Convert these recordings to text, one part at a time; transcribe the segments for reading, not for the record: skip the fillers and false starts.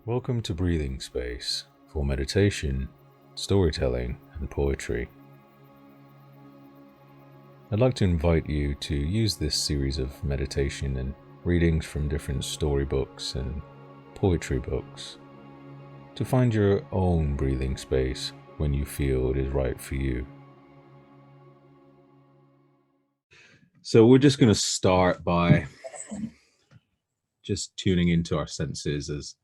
Welcome to Breathing Space for meditation, storytelling, and poetry. I'd like to invite you to use this series of meditation and readings from different storybooks and poetry books to find your own breathing space when you feel it is right for you. So we're just going to start by just tuning into our senses, as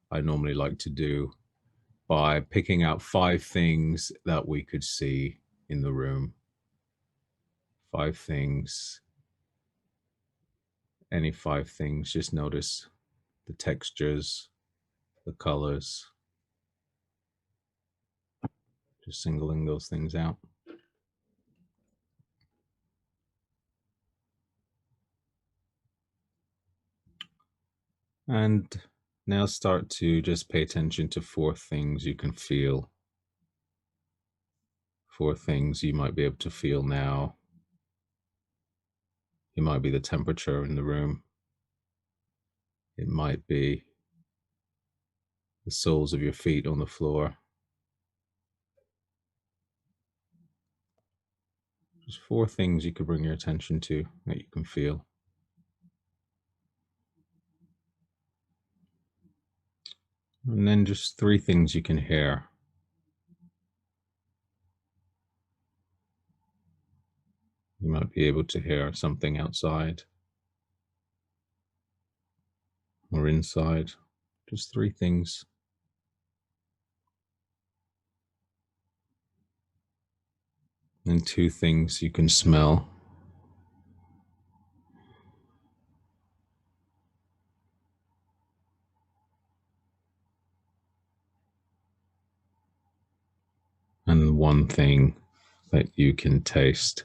I normally like to do, by picking out 5 things that we could see in the room. 5 things, any 5 things. Just notice the textures, the colors, just singling those things out. And now start to just pay attention to 4 things you can feel. 4 things you might be able to feel now. It might be the temperature in the room. It might be the soles of your feet on the floor. Just 4 things you could bring your attention to that you can feel. And then just 3 things you can hear. You might be able to hear something outside or inside. Just 3 things. And 2 things you can smell. And 1 thing that you can taste.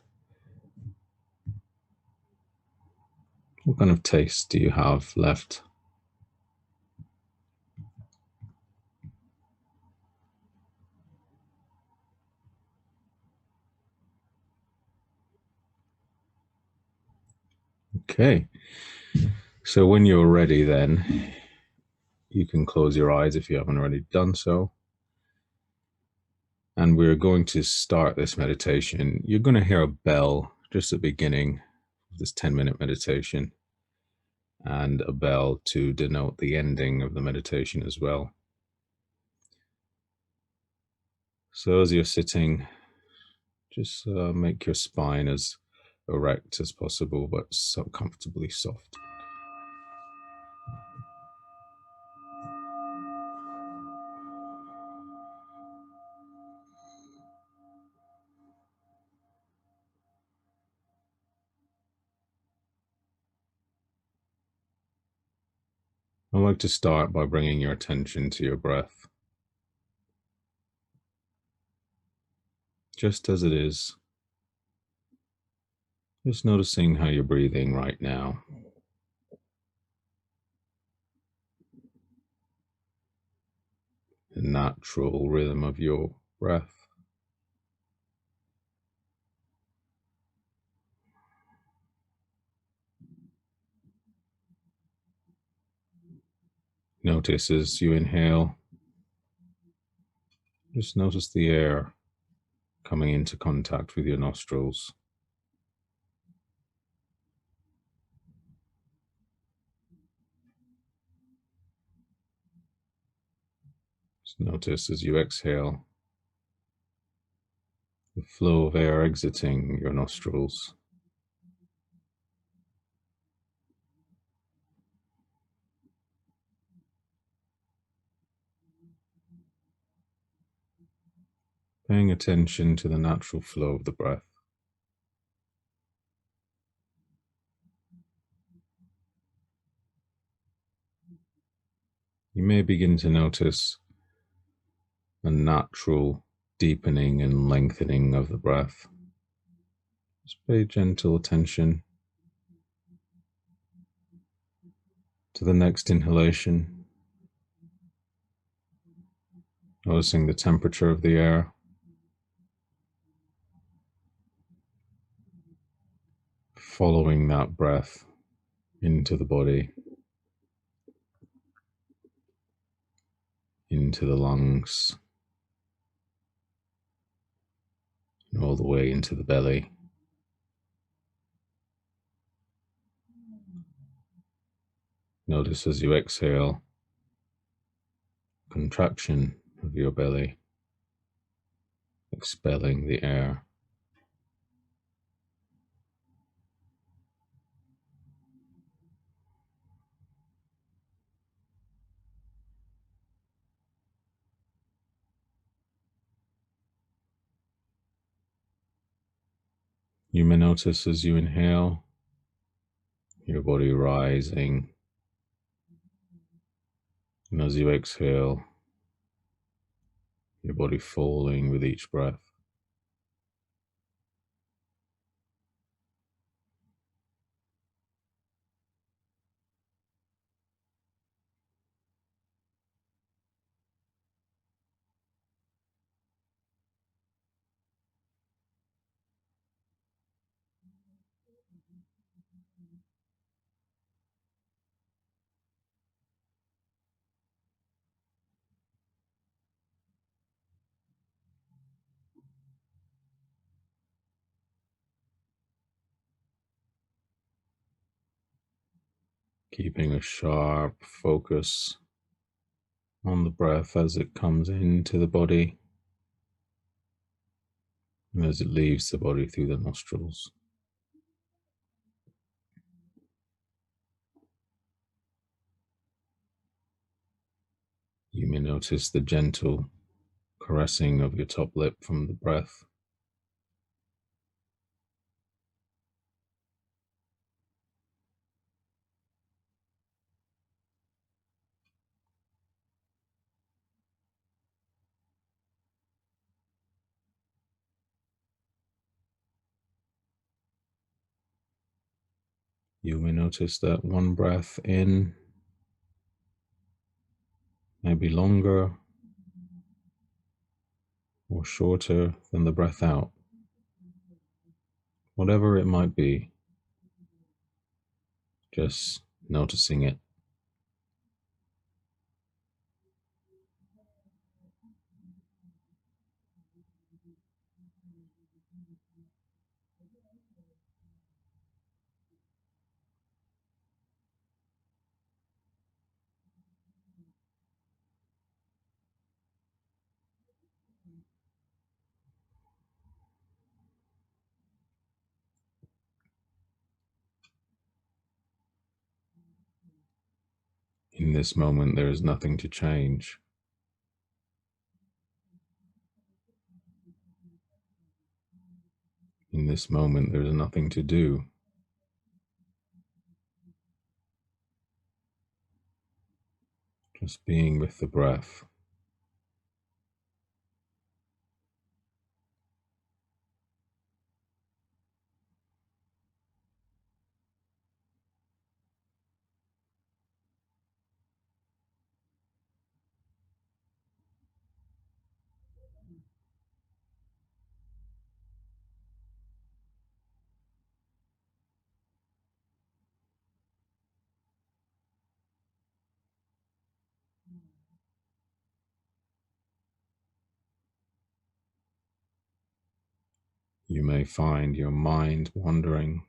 What kind of taste do you have left? Okay. So when you're ready, then you can close your eyes if you haven't already done so. And we're going to start this meditation. You're going to hear a bell just at the beginning of this 10-minute meditation, and a bell to denote the ending of the meditation as well. So as you're sitting, just make your spine as erect as possible, but so comfortably soft. I like to start by bringing your attention to your breath, just as it is. Just noticing how you're breathing right now. The natural rhythm of your breath. Notice as you inhale, just notice the air coming into contact with your nostrils. Just notice as you exhale, the flow of air exiting your nostrils. Paying attention to the natural flow of the breath. You may begin to notice a natural deepening and lengthening of the breath. Just pay gentle attention to the next inhalation, noticing the temperature of the air, following that breath into the body. into the lungs, and all the way into the belly. Notice as you exhale, contraction of your belly, expelling the air. You may notice as you inhale, your body rising, and as you exhale, your body falling with each breath. Keeping a sharp focus on the breath as it comes into the body and as it leaves the body through the nostrils. You may notice the gentle caressing of your top lip from the breath. You may notice that one breath in may be longer or shorter than the breath out. Whatever it might be, just noticing it. In this moment, there is nothing to change. In this moment, there is nothing to do. Just being with the breath. You may find your mind wandering.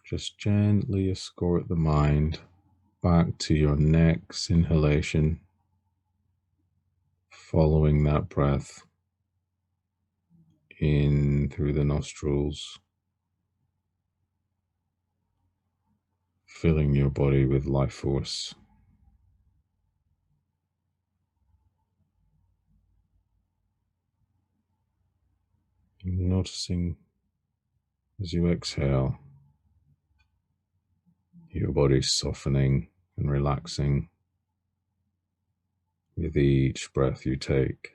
Just gently escort the mind back to your next inhalation, following that breath in through the nostrils, filling your body with life force. Noticing as you exhale, your body softening and relaxing with each breath you take.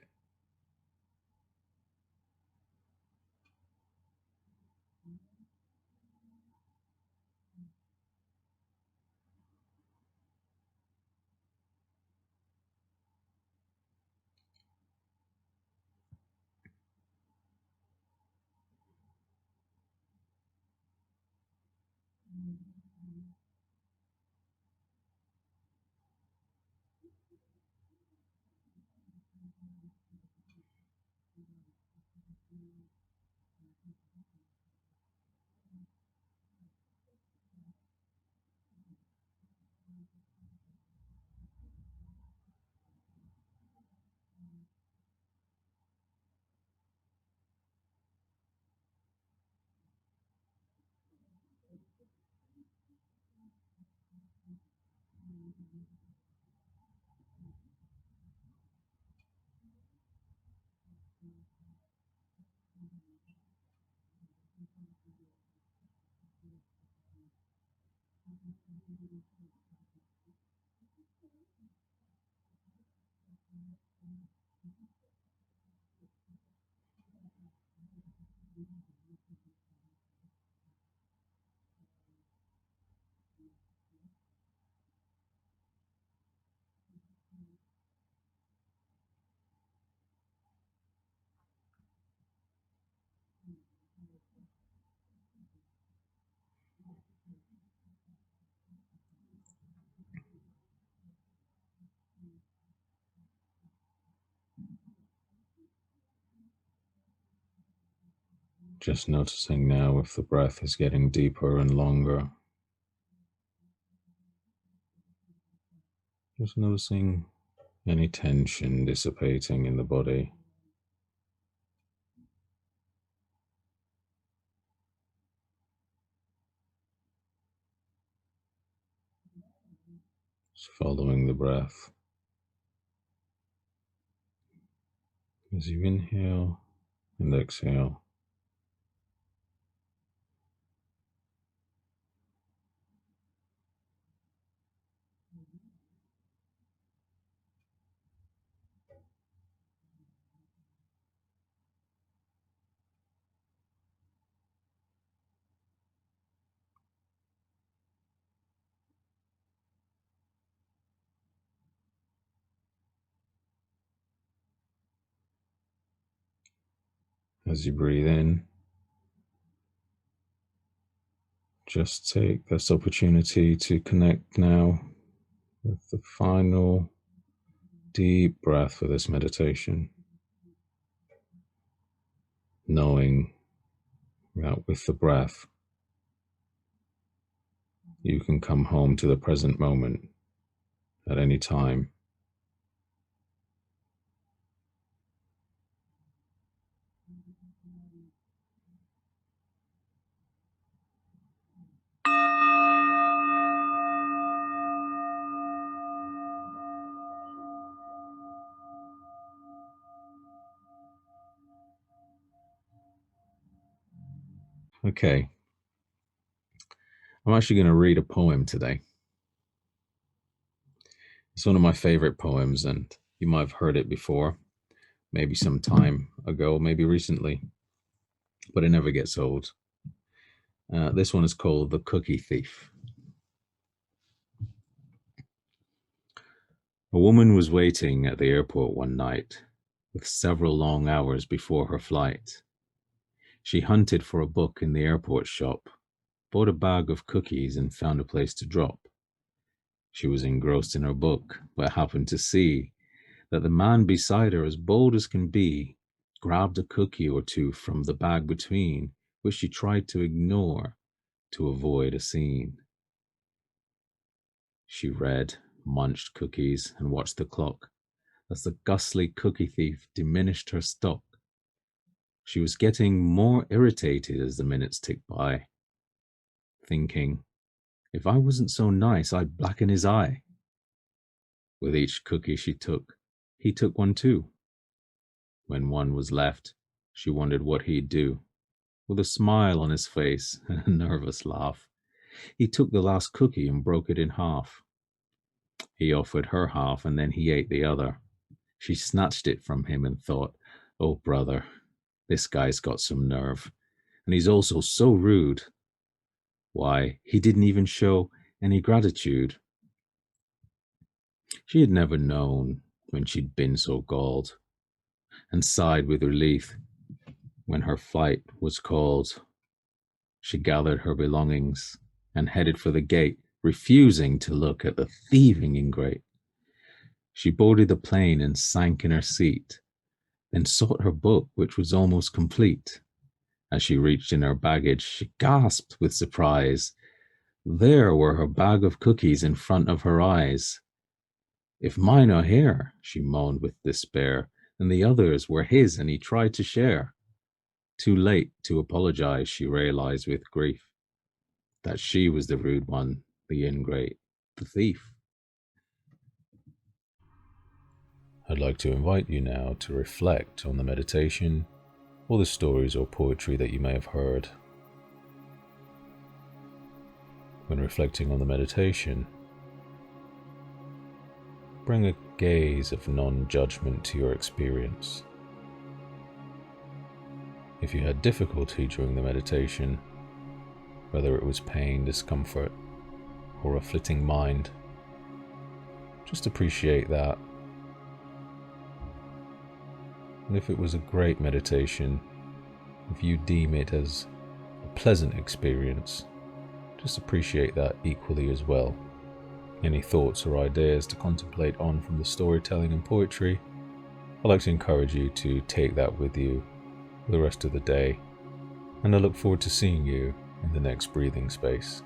Just noticing now if the breath is getting deeper and longer. Just noticing any tension dissipating in the body. Just following the breath. As you inhale and exhale. As you breathe in, just take this opportunity to connect now with the final deep breath for this meditation, knowing that with the breath, you can come home to the present moment at any time. Okay, I'm actually going to read a poem today. It's one of my favorite poems, and you might have heard it before, maybe some time ago, maybe recently, but it never gets old. This one is called The Cookie Thief. A woman was waiting at the airport one night, with several long hours before her flight. She hunted for a book in the airport shop, bought a bag of cookies, and found a place to drop. She was engrossed in her book, but happened to see that the man beside her, as bold as can be, grabbed a cookie or two from the bag between, which she tried to ignore to avoid a scene. She read, munched cookies, and watched the clock as the ghastly cookie thief diminished her stock. She was getting more irritated as the minutes ticked by, thinking, if I wasn't so nice, I'd blacken his eye. With each cookie she took, he took one too. When one was left, she wondered what he'd do. With a smile on his face and a nervous laugh, he took the last cookie and broke it in half. He offered her half and then he ate the other. She snatched it from him and thought, oh, brother, this guy's got some nerve. And he's also so rude. Why, he didn't even show any gratitude. She had never known when she'd been so galled, and sighed with relief when her flight was called. She gathered her belongings and headed for the gate, refusing to look at the thieving ingrate. She boarded the plane and sank in her seat, then sought her book, which was almost complete. As she reached in her baggage, she gasped with surprise. There were her bag of cookies in front of her eyes. If mine are here, she moaned with despair, and the others were his, and he tried to share. Too late to apologize, she realized with grief that she was the rude one, the ingrate, the thief. I'd like to invite you now to reflect on the meditation or the stories or poetry that you may have heard. When reflecting on the meditation, bring a gaze of non-judgment to your experience. If you had difficulty during the meditation, whether it was pain, discomfort, or a flitting mind, just appreciate that. And if it was a great meditation, if you deem it as a pleasant experience, just appreciate that equally as well. Any thoughts or ideas to contemplate on from the storytelling and poetry, I'd like to encourage you to take that with you for the rest of the day, and I look forward to seeing you in the next breathing space.